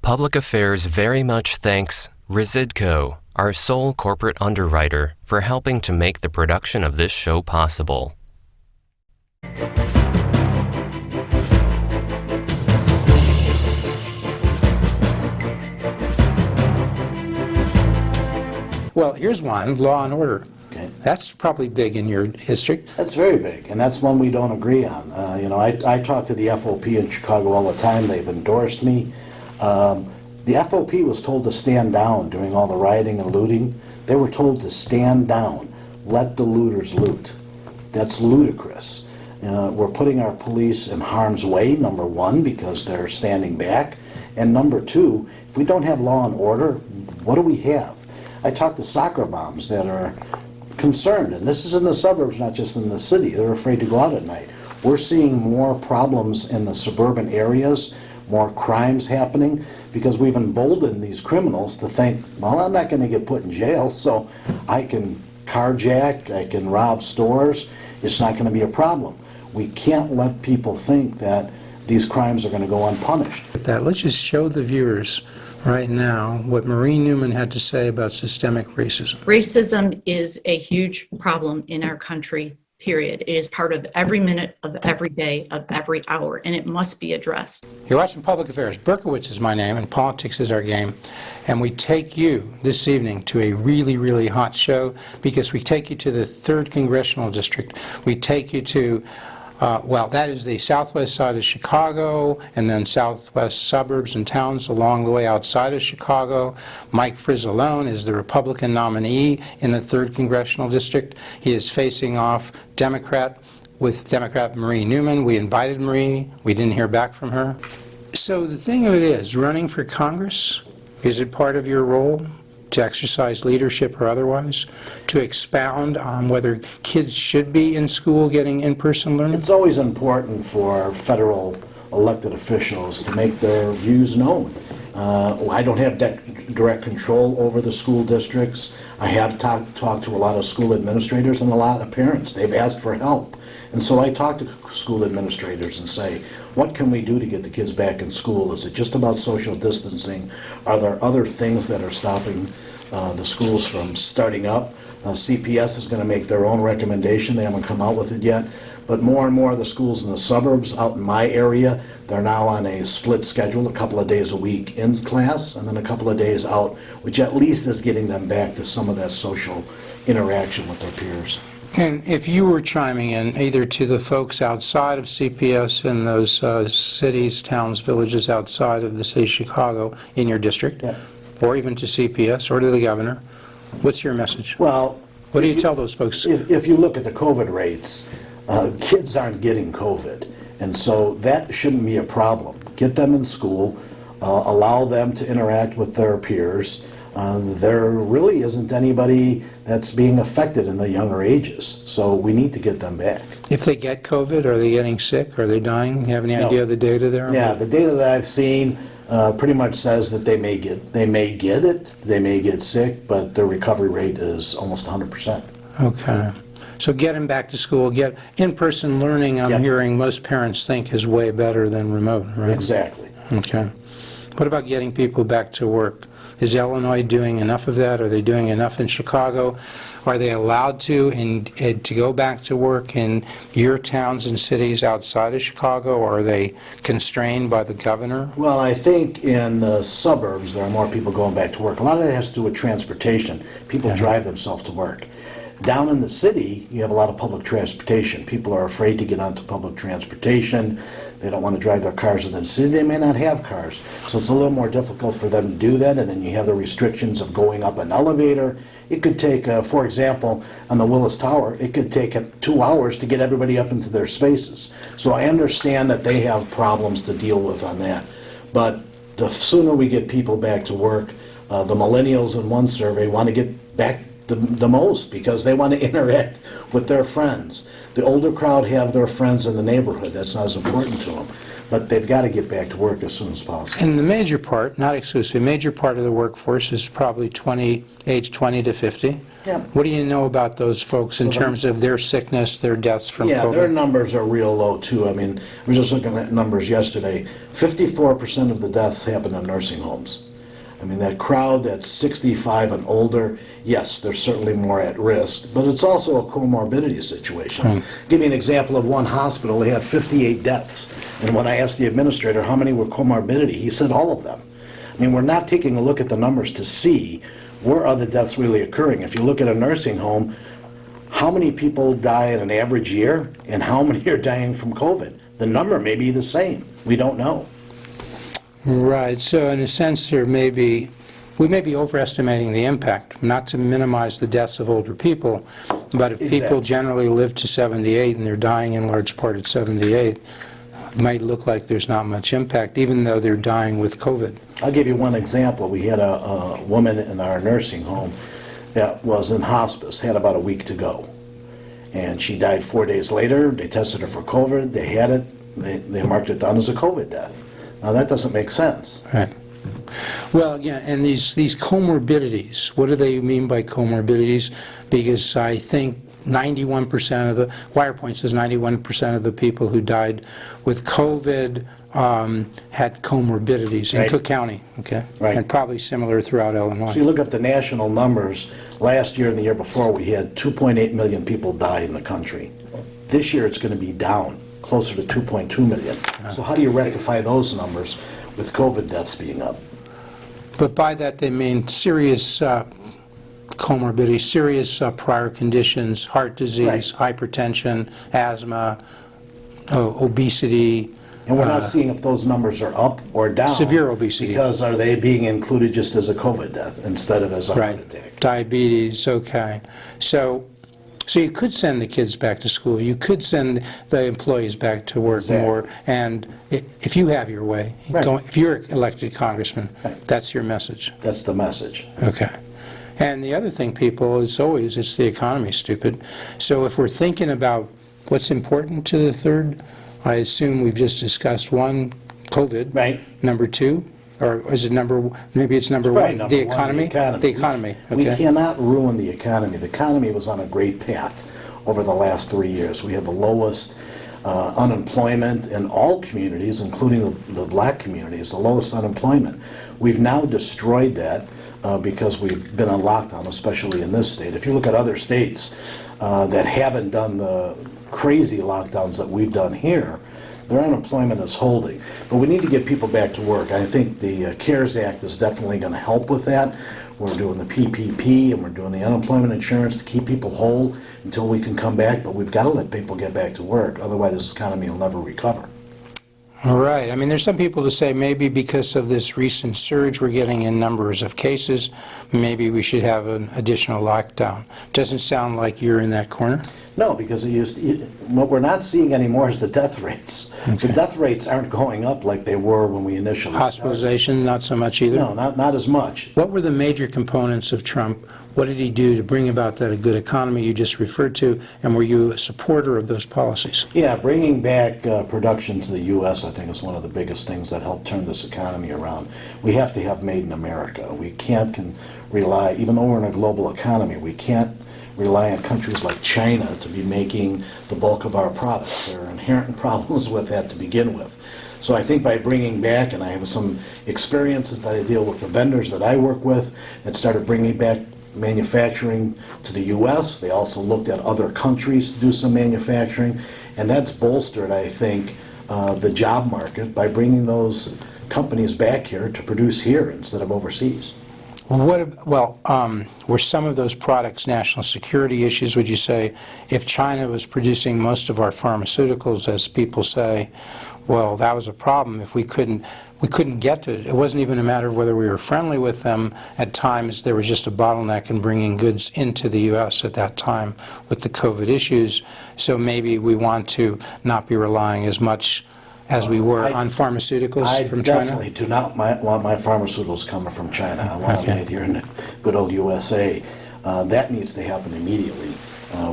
Public Affairs very much thanks Residco, our sole corporate underwriter, for helping to make the production of this show possible. Well, here's one, law and order. Okay. That's probably big in your district. That's very big, and that's one we don't agree on. I talk to the FOP in Chicago all the time. They've endorsed me. The FOP was told to stand down during all the rioting and looting. They were told to stand down, let the looters loot. That's ludicrous. We're putting our police in harm's way, number one, because they're standing back, and number two, if we don't have law and order, what do we have? I talk to soccer moms that are concerned, and this is in the suburbs, not just in the city. They're afraid to go out at night. We're seeing more problems in the suburban areas, more crimes happening, because we've emboldened these criminals to think, well, I'm not going to get put in jail, so I can carjack, I can rob stores, it's not going to be a problem. We can't let people think that these crimes are going to go unpunished. Let's just show the viewers right now what Marie Newman had to say about systemic racism. Racism is a huge problem in our country, period. It is part of every minute of every day of every hour, and it must be addressed. You're watching Public Affairs. Berkowitz is my name, and politics is our game. And we take you this evening to a really, really hot show because we take you to the 3rd Congressional District. We take you to well, that is the southwest side of Chicago, and then southwest suburbs and towns along the way outside of Chicago. Mike Fricilone is the Republican nominee in the 3rd Congressional District. He is facing off with Democrat Marie Newman. We invited Marie. We didn't hear back from her. So the thing of it is, running for Congress, is it part of your role to exercise leadership or otherwise, to expound on whether kids should be in school getting in-person learning? It's always important for federal elected officials to make their views known. I don't have direct control over the school districts. I have talked to a lot of school administrators and a lot of parents. They've asked for help. And so I talk to school administrators and say, what can we do to get the kids back in school? Is it just about social distancing? Are there other things that are stopping the schools from starting up? CPS is going to make their own recommendation. They haven't come out with it yet. But more and more of the schools in the suburbs out in my area, they're now on a split schedule, a couple of days a week in class and then a couple of days out, which at least is getting them back to some of that social interaction with their peers. And if you were chiming in either to the folks outside of CPS in those cities, towns, villages outside of the city of Chicago in your district, yeah, or even to CPS or to the governor, what's your message? Well, what do you tell those folks? If you look at the COVID rates, kids aren't getting COVID, and so that shouldn't be a problem. Get them in school, allow them to interact with their peers. There really isn't anybody that's being affected in the younger ages, so we need to get them back. If they get COVID, are they getting sick? Are they dying? You have any idea of the data there? Yeah, the data that I've seen pretty much says that they may get it, they may get sick, but their recovery rate is almost 100%. Okay. So get them back to school, get in-person learning, I'm hearing most parents think is way better than remote, right? Exactly. Okay. What about getting people back to work? Is Illinois doing enough of that? Are they doing enough in Chicago? Are they allowed to go back to work in your towns and cities outside of Chicago, or are they constrained by the governor? Well, I think in the suburbs there are more people going back to work. A lot of that has to do with transportation. People drive themselves to work. Down in the city, you have a lot of public transportation. People are afraid to get onto public transportation. They don't want to drive their cars into the city. They may not have cars. So it's a little more difficult for them to do that. And then you have the restrictions of going up an elevator. It could take, for example, on the Willis Tower, it could take 2 hours to get everybody up into their spaces. So I understand that they have problems to deal with on that. But the sooner we get people back to work, the millennials in one survey want to get back the most because they want to interact with their friends. The older crowd have their friends in the neighborhood. That's not as important to them. but they've got to get back to work as soon as possible. And the major part, not exclusive, major part of the workforce is probably age 20 to 50. Yeah. What do you know about those folks in So terms of their sickness, their deaths from Yeah, COVID? their numbers are real low, too. I mean, I was just looking at numbers yesterday. 54% of the deaths happen in nursing homes. I mean, that crowd that's 65 and older, yes, they're certainly more at risk, but it's also a comorbidity situation. Give me an example of one hospital. They had 58 deaths, and when I asked the administrator how many were comorbidity, he said all of them. I mean, we're not taking a look at the numbers to see where are the deaths really occurring. If you look at a nursing home, how many people die in an average year, and how many are dying from COVID? The number may be the same. We don't know. Right, so in a sense we may be overestimating the impact, not to minimize the deaths of older people, but if people Exactly. generally live to 78 and they're dying in large part at 78, it might look like there's not much impact, even though they're dying with COVID. I'll give you one example. We had a woman in our nursing home that was in hospice, had about a week to go. And she died 4 days later. They tested her for COVID. They had it. They marked it down as a COVID death. Now, that doesn't make sense. Right. Well, yeah, and these comorbidities, what do they mean by comorbidities? Because I think 91% of the, WirePoint says 91% of the people who died with COVID had comorbidities in Right. Cook County, okay? Right. And probably similar throughout Illinois. So you look at the national numbers, last year and the year before, we had 2.8 million people die in the country. This year, it's going to be down, closer to 2.2 million. So how do you rectify those numbers with COVID deaths being up? But by that, they mean serious comorbidities, serious prior conditions, heart disease, hypertension, asthma, obesity. And we're not seeing if those numbers are up or down. Severe obesity. Because are they being included just as a COVID death instead of as a Right. heart attack? Diabetes, okay. So you could send the kids back to school. You could send the employees back to work Exactly. more. And if you have your way, Right. if you're elected congressman, Right. that's your message. That's the message. Okay. And the other thing, people, is always, it's the economy, stupid. So if we're thinking about what's important to the third, I assume we've just discussed one, COVID. Right. Number two, or is it maybe it's number Probably one, number the one, economy? The economy, We okay. cannot ruin the economy. The economy was on a great path over the last 3 years. We had the lowest unemployment in all communities, including the black communities, the lowest unemployment. We've now destroyed that because we've been on lockdown, especially in this state. If you look at other states that haven't done the crazy lockdowns that we've done here, their unemployment is holding. But we need to get people back to work. I think the CARES Act is definitely going to help with that. We're doing the PPP and we're doing the unemployment insurance to keep people whole until we can come back, but we've got to let people get back to work. Otherwise, this economy will never recover. All right. I mean, there's some people to say maybe because of this recent surge we're getting in numbers of cases, maybe we should have an additional lockdown. Doesn't sound like you're in that corner. No, because what we're not seeing anymore is the death rates. Okay. The death rates aren't going up like they were when we initially started. Hospitalization, not so much either. No, not as much. What were the major components of Trump? What did he do to bring about that good economy you just referred to, and were you a supporter of those policies? Yeah, bringing back production to the U.S., I think, is one of the biggest things that helped turn this economy around. We have to have made in America. We can't rely, even though we're in a global economy, we can't rely on countries like China to be making the bulk of our products. There are inherent problems with that to begin with. So I think by bringing back, and I have some experiences that I deal with the vendors that I work with that started bringing back manufacturing to the U.S. They also looked at other countries to do some manufacturing, and that's bolstered, I think, the job market by bringing those companies back here to produce here instead of overseas. Were some of those products national security issues, would you say? If China was producing most of our pharmaceuticals, as people say, well, that was a problem. If we couldn't get to it. It wasn't even a matter of whether we were friendly with them. At times, there was just a bottleneck in bringing goods into the U.S. at that time with the COVID issues. So maybe we want to not be relying as much as we were on pharmaceuticals from China? I definitely do not want my pharmaceuticals coming from China. I want them made here in the good old USA. That needs to happen immediately.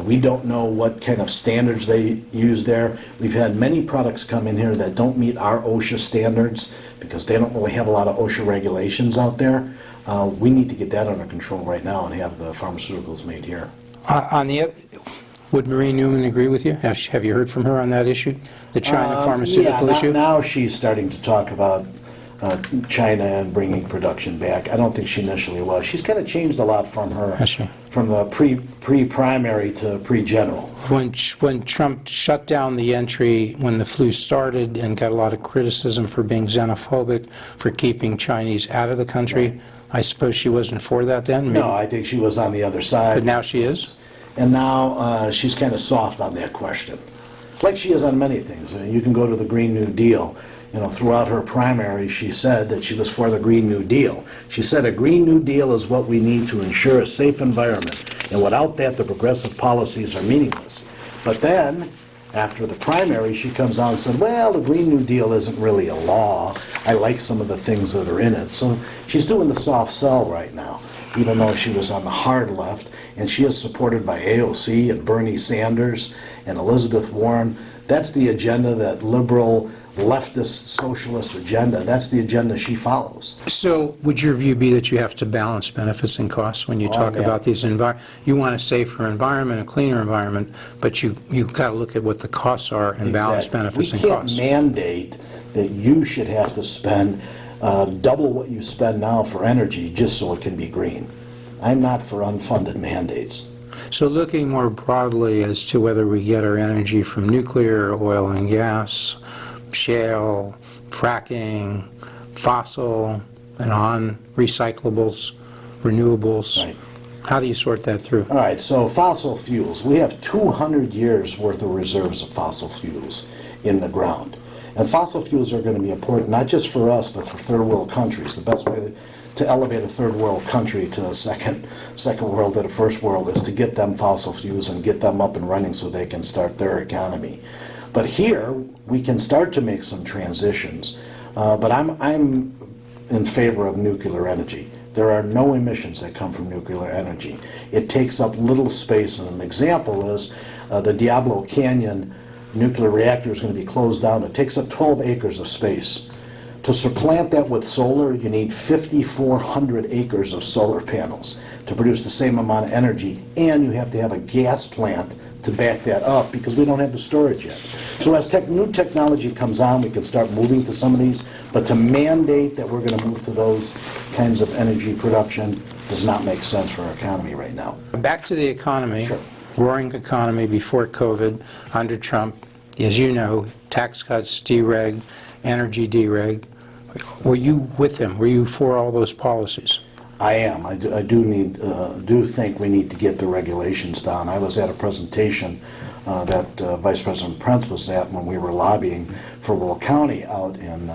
We don't know what kind of standards they use there. We've had many products come in here that don't meet our OSHA standards because they don't really have a lot of OSHA regulations out there. We need to get that under control right now and have the pharmaceuticals made here. Would Marie Newman agree with you? Have you heard from her on that issue, the China pharmaceutical issue? Now she's starting to talk about China and bringing production back. I don't think she initially was. She's kind of changed a lot from her, from the pre-primary to pre-general. When Trump shut down the entry when the flu started and got a lot of criticism for being xenophobic, for keeping Chinese out of the country, right. I suppose she wasn't for that then? Maybe. No, I think she was on the other side. But now she is? And now she's kind of soft on that question, like she is on many things. You can go to the Green New Deal. You know, throughout her primary, she said that she was for the Green New Deal. She said a Green New Deal is what we need to ensure a safe environment, and without that, the progressive policies are meaningless. But then, after the primary, she comes out and said, well, the Green New Deal isn't really a law. I like some of the things that are in it. So she's doing the soft sell right now, even though she was on the hard left, and she is supported by AOC and Bernie Sanders and Elizabeth Warren. That's the agenda, that liberal, leftist, socialist agenda. That's the agenda she follows. So would your view be that you have to balance benefits and costs when you talk about these you want a safer environment, a cleaner environment, but you've got to look at what the costs are and balance benefits and costs. We can't mandate that you should have to spend double what you spend now for energy just so it can be green. I'm not for unfunded mandates. So looking more broadly as to whether we get our energy from nuclear, oil and gas, shale, fracking, fossil, and on, recyclables, renewables. Right. How do you sort that through? All right, so fossil fuels. We have 200 years worth of reserves of fossil fuels in the ground. And fossil fuels are going to be important not just for us, but for third world countries. The best way to elevate a third world country to a second world to the first world is to get them fossil fuels and get them up and running so they can start their economy. But here, we can start to make some transitions. But I'm in favor of nuclear energy. There are no emissions that come from nuclear energy. It takes up little space, and an example is the Diablo Canyon nuclear reactor is going to be closed down. It takes up 12 acres of space. To supplant that with solar, you need 5,400 acres of solar panels to produce the same amount of energy, and you have to have a gas plant to back that up because we don't have the storage yet. So as new technology comes on, we can start moving to some of these, but to mandate that we're going to move to those kinds of energy production does not make sense for our economy right now. Back to the economy. Sure. Roaring economy before COVID, under Trump, as you know, tax cuts, dereg, energy dereg. Were you with him? Were you for all those policies? I am. I do think we need to get the regulations down. I was at a presentation that Vice President Prince was at when we were lobbying for Will County out in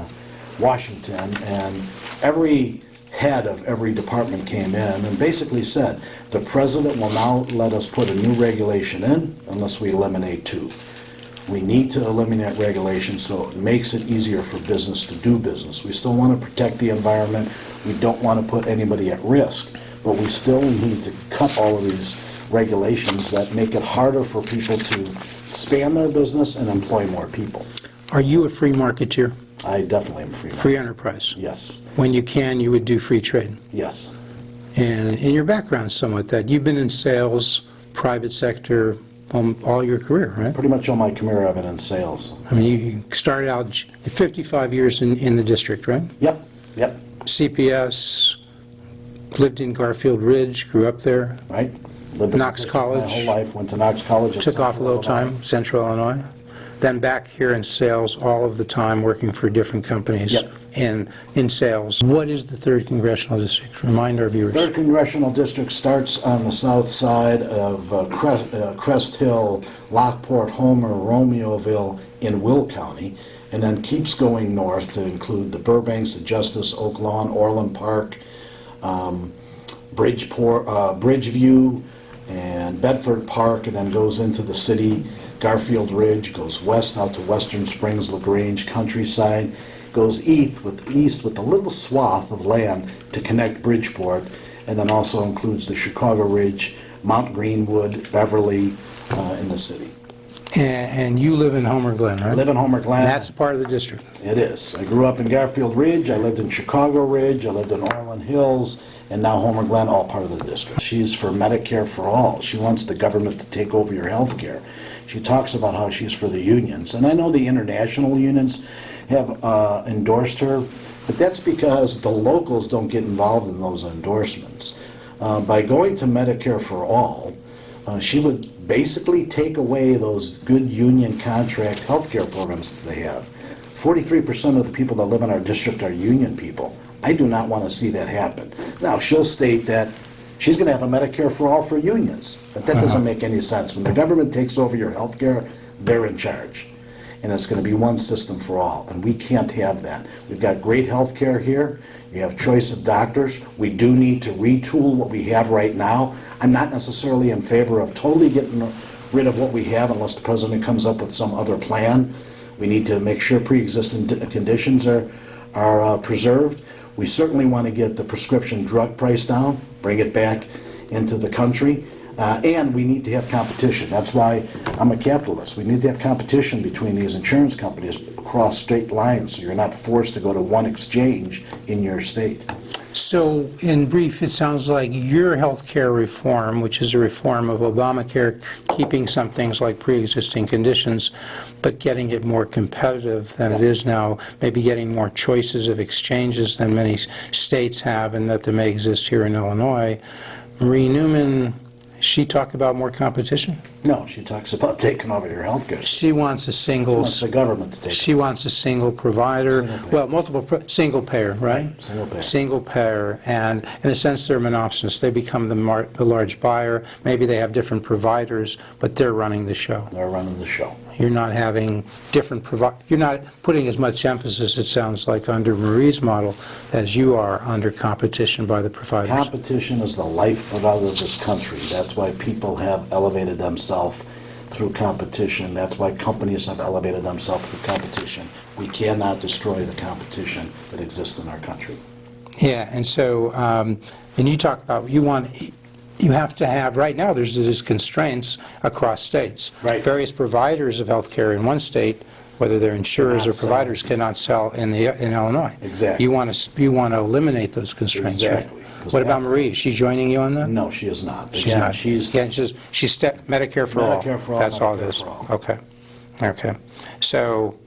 Washington, and every head of every department came in and basically said, the president will now let us put a new regulation in unless we eliminate two. We need to eliminate regulations so it makes it easier for business to do business. We still want to protect the environment. We don't want to put anybody at risk, but we still need to cut all of these regulations that make it harder for people to expand their business and employ more people. Are you a free marketeer? I definitely am free market. Free enterprise? Yes. When you can, you would do free trade? Yes. And in your background somewhat that you've been in sales, private sector, all your career, right? Pretty much all my career I've been in sales. I mean, you started out 55 years in the district, right? Yep, yep. CPS, lived in Garfield Ridge, grew up there. Right. Lived in Knox College. My whole life, went to Knox College. Took off a little time, Central Illinois. Then back here in sales all of the time, working for different companies. Yep. And in sales. What is the 3rd Congressional District? Remind our viewers. 3rd Congressional District starts on the south side of Crest Hill, Lockport, Homer, Romeoville in Will County, and then keeps going north to include the Burbanks, the Justice, Oak Lawn, Orland Park, Bridgeview, and Bedford Park, and then goes into the city. Garfield Ridge, goes west out to Western Springs, LaGrange, Countryside, goes east with a little swath of land to connect Bridgeport, and then also includes the Chicago Ridge, Mount Greenwood, Beverly, in the city. And you live in Homer Glen, right? I live in Homer Glen. And that's part of the district. It is. I grew up in Garfield Ridge, I lived in Chicago Ridge, I lived in Orland Hills, and now Homer Glen, all part of the district. She's for Medicare for all. She wants the government to take over your health care. She talks about how she's for the unions. And I know the international unions have endorsed her, but that's because the locals don't get involved in those endorsements. By going to Medicare for all, she would basically take away those good union contract health care programs that they have. 43% of the people that live in our district are union people. I do not want to see that happen. Now, she'll state that she's going to have a Medicare for all for unions, but that doesn't make any sense. When the government takes over your health care, they're in charge. And it's going to be one system for all, and we can't have that. We've got great health care here. You have choice of doctors. We do need to retool what we have right now. I'm not necessarily in favor of totally getting rid of what we have unless the president comes up with some other plan. We need to make sure pre-existing conditions are preserved. We certainly want to get the prescription drug price down, bring it back into the country, and we need to have competition. That's why I'm a capitalist. We need to have competition between these insurance companies across state lines so you're not forced to go to one exchange in your state. So, in brief, it sounds like your health care reform, which is a reform of Obamacare, keeping some things like pre-existing conditions, but getting it more competitive than it is now, maybe getting more choices of exchanges than many states have and that they may exist here in Illinois. Marie Newman, she talk about more competition? No, she talks about taking over your health care. She wants a single... She wants the government to take She wants a single provider. Well, single payer, right? Single payer. Single payer, and in a sense they're monopolists. They become the large buyer. Maybe they have different providers, but they're running the show. They're running the show. You're not having different you're not putting as much emphasis, it sounds like, under Marie's model as you are under competition by the providers. Competition is the lifeblood of this country. That's why people have elevated themselves through competition. That's why companies have elevated themselves through competition. We cannot destroy the competition that exists in our country. Yeah, and so, and you talk about, you have to have, right now there's constraints across states. Right. Various providers of health care in one state, whether they're insurers or providers, cannot sell in Illinois. Exactly. You want to eliminate those constraints, Exactly. right? What about Marie? Is she joining you on that? No, she is not. She's not. She's Medicare for all. Medicare for all. That's all it Medicare is. for all. Okay. Okay. So,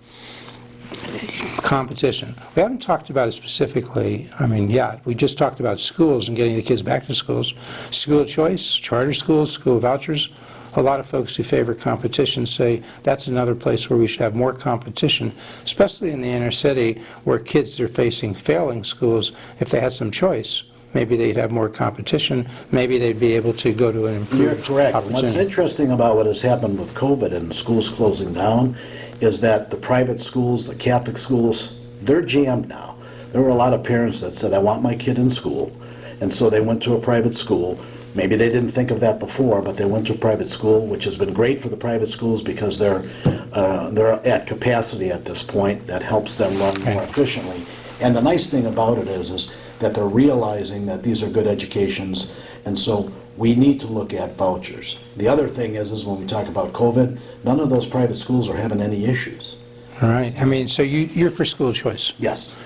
competition. We haven't talked about it specifically, yet. We just talked about schools and getting the kids back to schools. School choice, charter schools, school vouchers. A lot of folks who favor competition say that's another place where we should have more competition, especially in the inner city where kids are facing failing schools. If they had some choice, maybe they'd have more competition. Maybe they'd be able to go to an improved You're correct. opportunity. What's interesting about what has happened with COVID and schools closing down is that the private schools, the Catholic schools, they're jammed now. There were a lot of parents that said, I want my kid in school, and so they went to a private school. Maybe they didn't think of that before, but they went to a private school, which has been great for the private schools because they're at capacity at this point. That helps them run more efficiently. And the nice thing about it is that they're realizing that these are good educations, and so we need to look at vouchers. The other thing is when we talk about COVID, none of those private schools are having any issues. All right. So you're for school choice. Yes.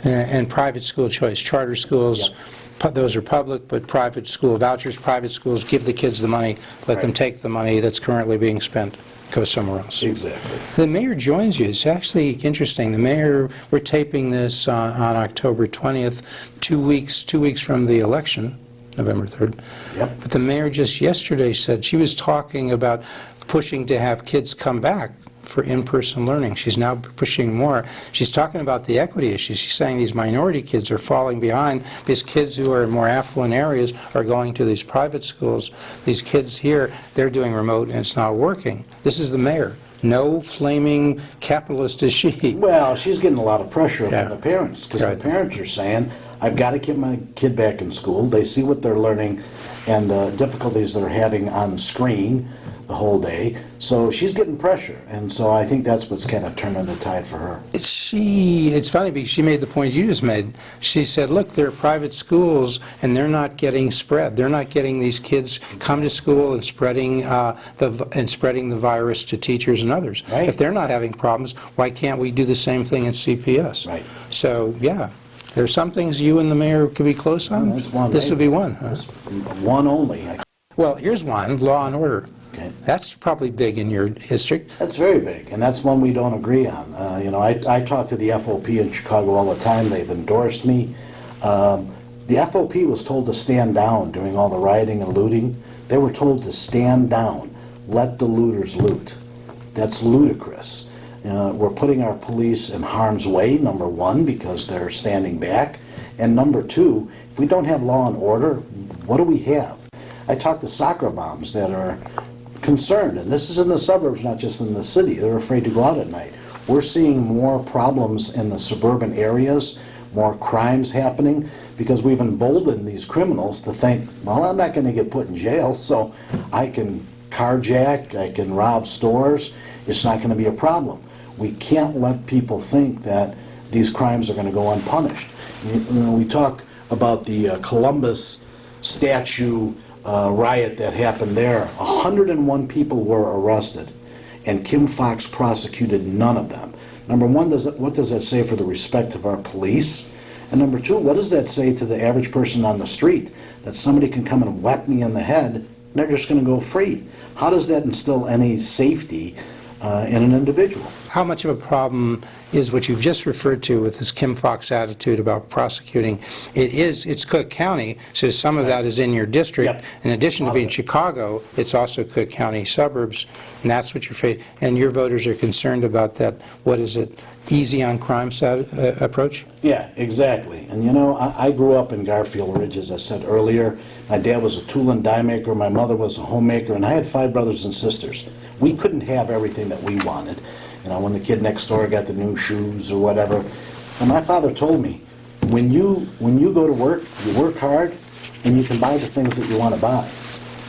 And private school choice, charter schools, those are public, but private school vouchers, private schools give the kids the money, let them take the money that's currently being spent, go somewhere else. Exactly. The mayor joins you. It's actually interesting. The mayor, we're taping this on October 20th, 2 weeks from the election, November 3rd. Yep. But the mayor just yesterday said she was talking about pushing to have kids come back for in-person learning. She's now pushing more. She's talking about the equity issues. She's saying these minority kids are falling behind because kids who are in more affluent areas are going to these private schools. These kids here, they're doing remote and it's not working. This is the mayor. No flaming capitalist is she. Well, she's getting a lot of pressure from the parents because the parents are saying, I've got to get my kid back in school. They see what they're learning and the difficulties they're having on the screen. the whole day. So she's getting pressure, and so I think that's what's kind of turning the tide for her. It's funny because she made the point you just made. She said, look, they're private schools and they're not getting spread. They're not getting these kids come to school and spreading the virus to teachers and others. Right. If they're not having problems, why can't we do the same thing at CPS? Right. So, yeah. There's some things you and the mayor could be close on. That's one. This would be one. Huh? That's one only. Well, here's one, law and order. Okay. That's probably big in your district. That's very big, and that's one we don't agree on. I talk to the FOP in Chicago all the time. They've endorsed me. The FOP was told to stand down during all the rioting and looting. They were told to stand down, let the looters loot. That's ludicrous. We're putting our police in harm's way, number one, because they're standing back. And number two, if we don't have law and order, what do we have? I talk to soccer moms that are concerned, and this is in the suburbs, not just in the city. They're afraid to go out at night. We're seeing more problems in the suburban areas, more crimes happening, because we've emboldened these criminals to think, well, I'm not going to get put in jail, so I can carjack, I can rob stores. It's not going to be a problem. We can't let people think that these crimes are going to go unpunished. We talk about the Columbus statue riot that happened there. 101 people were arrested, and Kim Foxx prosecuted none of them. Number one, what does that say for the respect of our police? And number two, what does that say to the average person on the street? That somebody can come and whack me in the head, and they're just going to go free. How does that instill any safety in an individual? How much of a problem is what you've just referred to with this Kim Foxx attitude about prosecuting? It's Cook County, so some of that is in your district. Yep. In addition to being Chicago, it's also Cook County suburbs, and that's what you're facing. And your voters are concerned about that, what is it, easy on crime approach? Yeah, exactly. And I grew up in Garfield Ridge, as I said earlier. My dad was a tool and die maker, my mother was a homemaker, and I had 5 brothers and sisters. We couldn't have everything that we wanted. When the kid next door got the new shoes or whatever. And my father told me, when you go to work, you work hard, and you can buy the things that you want to buy.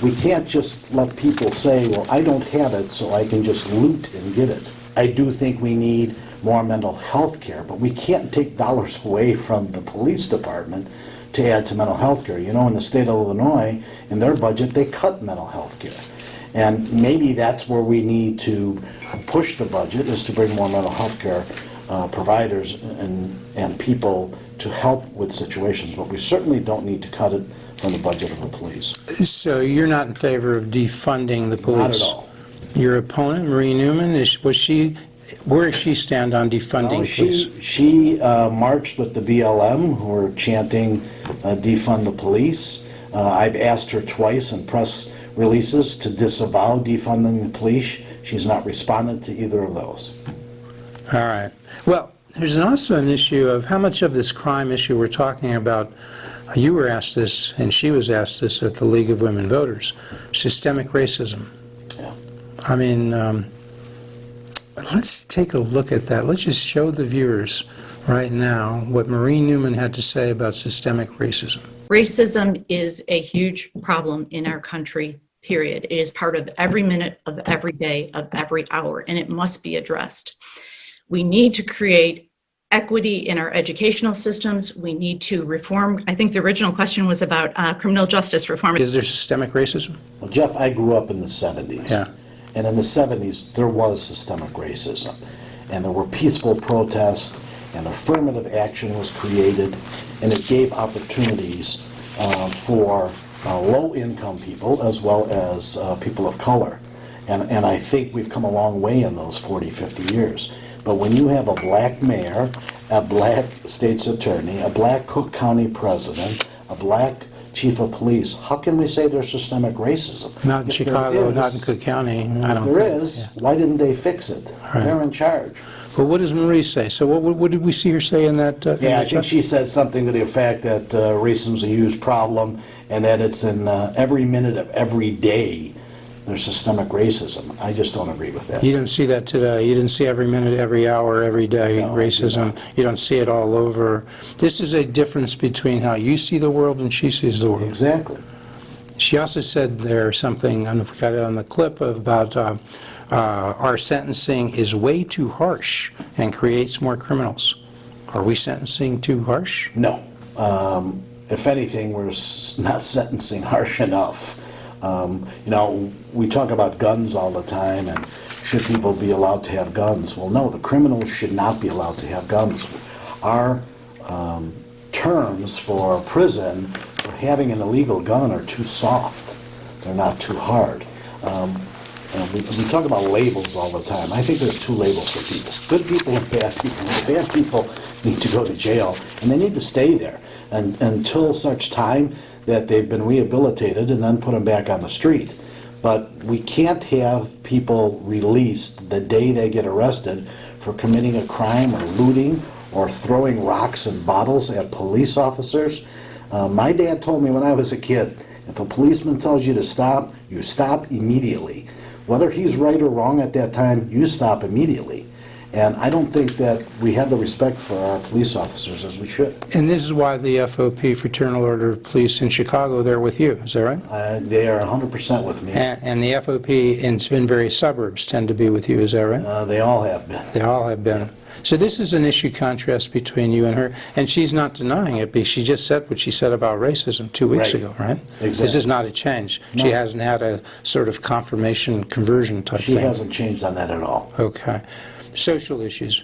We can't just let people say, well, I don't have it, so I can just loot and get it. I do think we need more mental health care, but we can't take dollars away from the police department to add to mental health care. In the state of Illinois, in their budget, they cut mental health care. And maybe that's where we need to push the budget, is to bring more mental health care providers and people to help with situations. But we certainly don't need to cut it from the budget of the police. So you're not in favor of defunding the police? Not at all. Your opponent, Marie Newman, where does she stand on defunding police? She marched with the BLM, who are chanting defund the police. I've asked her twice in press releases to disavow defunding the police. She's not responded to either of those. All right. Well, there's also an issue of how much of this crime issue we're talking about. You were asked this, and she was asked this at the League of Women Voters, systemic racism. Yeah. I mean, let's take a look at that. Let's just show the viewers right now what Marie Newman had to say about systemic racism. Racism is a huge problem in our country, period. It is part of every minute of every day of every hour, and it must be addressed. We need to create equity in our educational systems. We need to reform. I think the original question was about criminal justice reform. Is there systemic racism? Well, Jeff, I grew up in the 70s. Yeah. And in the 70s, there was systemic racism. And there were peaceful protests, and affirmative action was created, and it gave opportunities for low-income people as well as people of color. And I think we've come a long way in those 40, 50 years. But when you have a black mayor, a black state's attorney, a black Cook County president, a black chief of police, how can we say there's systemic racism? Not in Chicago, not in Cook County, I don't think. If there is, why didn't they fix it? Right. They're in charge. But what does Marie say? So what did we see her say in that? Yeah, I think she said something to the effect that racism is a huge problem and that it's in every minute of every day there's systemic racism. I just don't agree with that. You don't see that today. You didn't see every minute, every hour, every day No, racism. You don't see it all over. This is a difference between how you see the world and she sees the world. Exactly. She also said there something, I don't know if we got it on the clip, about our sentencing is way too harsh and creates more criminals. Are we sentencing too harsh? No. If anything, we're not sentencing harsh enough. We talk about guns all the time, and should people be allowed to have guns? Well, no, the criminals should not be allowed to have guns. Our terms for prison for having an illegal gun are too soft. They're not too hard. We talk about labels all the time. I think there's two labels for people: good people and bad people. The bad people need to go to jail, and they need to stay there until such time that they've been rehabilitated, and then put them back on the street. But we can't have people released the day they get arrested for committing a crime or looting or throwing rocks and bottles at police officers. My dad told me when I was a kid, if a policeman tells you to stop, you stop immediately. Whether he's right or wrong at that time, you stop immediately. And I don't think that we have the respect for our police officers as we should. And this is why the FOP, Fraternal Order of Police in Chicago, they're with you, is that right? They are 100% with me. And the FOP in various suburbs tend to be with you, is that right? They all have been. They all have been. So this is an issue contrast between you and her, and she's not denying it, because she just said what she said about racism 2 weeks ago, right? Exactly. This is not a change. No. She hasn't had a sort of confirmation, conversion type thing. She hasn't changed on that at all. Okay. Social issues.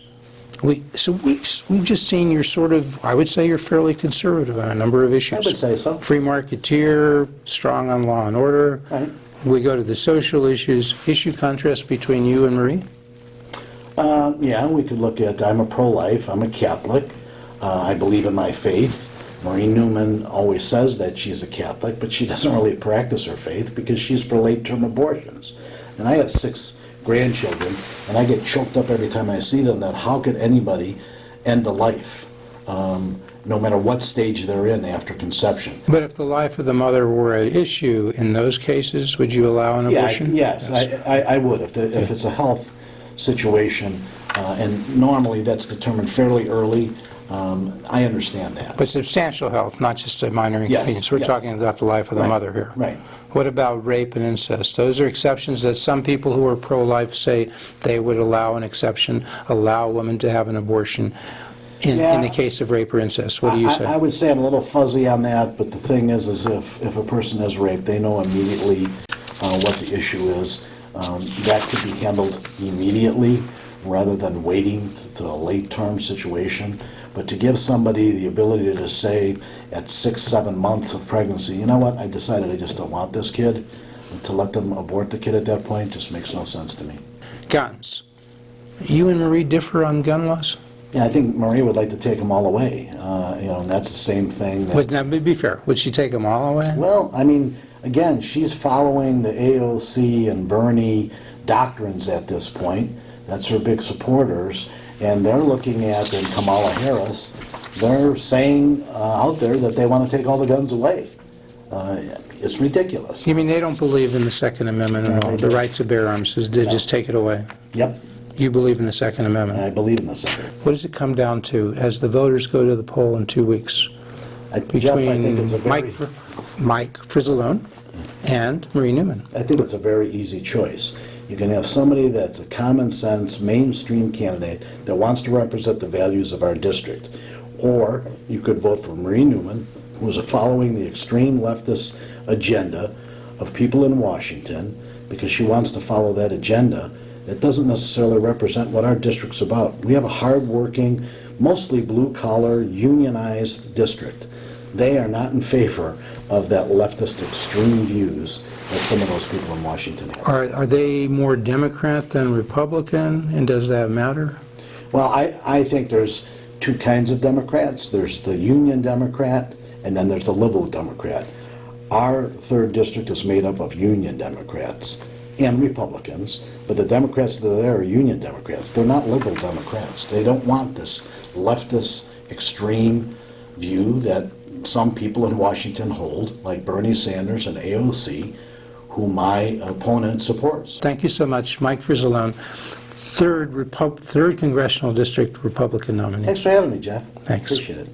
We've just seen you're sort of, I would say you're fairly conservative on a number of issues. I would say so. Free marketeer, strong on law and order. Right. We go to the social issues. Issue contrast between you and Marie? Yeah, we could look at, I'm a pro-life, I'm a Catholic, I believe in my faith. Marie Newman always says that she's a Catholic, but she doesn't really practice her faith because she's for late-term abortions. And I have 6 grandchildren, and I get choked up every time I see them that how could anybody end a life, no matter what stage they're in after conception. But if the life of the mother were an issue, in those cases, would you allow an abortion? Yes, I would. If it's a health situation, and normally that's determined fairly early, I understand that. But substantial health, not just a minor inconvenience. We're yes. talking about the life of the mother here. Right. What about rape and incest? Those are exceptions that some people who are pro-life say they would allow an exception, allow women to have an abortion in the case of rape or incest. What do you say? I would say I'm a little fuzzy on that, but the thing is if a person is raped, they know immediately what the issue is. That could be handled immediately rather than waiting to a late-term situation. But to give somebody the ability to say at 6-7 months of pregnancy, you know what, I decided I just don't want this kid, and to let them abort the kid at that point just makes no sense to me. Guns. You and Marie differ on gun laws? Yeah, I think Marie would like to take them all away. And that's the same thing. Now, be fair, would she take them all away? Well, I mean, again, she's following the AOC and Bernie doctrines at this point. That's her big supporters. And they're looking at, and Kamala Harris, they're saying out there that they want to take all the guns away. It's ridiculous. You mean they don't believe in the Second Amendment at all? The right to bear arms, they just take it away? Yep, You believe in the Second Amendment? I believe in the Second. What does it come down to as the voters go to the poll in 2 weeks? Jeff, I think it's a very, Mike Fricilone and Marie Newman. I think it's a very easy choice. You can have somebody that's a common sense, mainstream candidate that wants to represent the values of our district. Or you could vote for Marie Newman, who's following the extreme leftist agenda of people in Washington, because she wants to follow that agenda. It doesn't necessarily represent what our district's about. We have a hard-working, mostly blue-collar, unionized district. They are not in favor of that leftist extreme views that some of those people in Washington have. Are they more Democrat than Republican, and does that matter? Well, I think there's 2 kinds of Democrats. There's the Union Democrat, and then there's the Liberal Democrat. Our 3rd district is made up of Union Democrats and Republicans, but the Democrats that are there are Union Democrats. They're not Liberal Democrats. They don't want this leftist extreme view that some people in Washington hold, like Bernie Sanders and AOC, who my opponent supports. Thank you so much. Mike Fricilone, 3rd Congressional District Republican nominee. Thanks for having me, Jeff. Thanks. Appreciate it.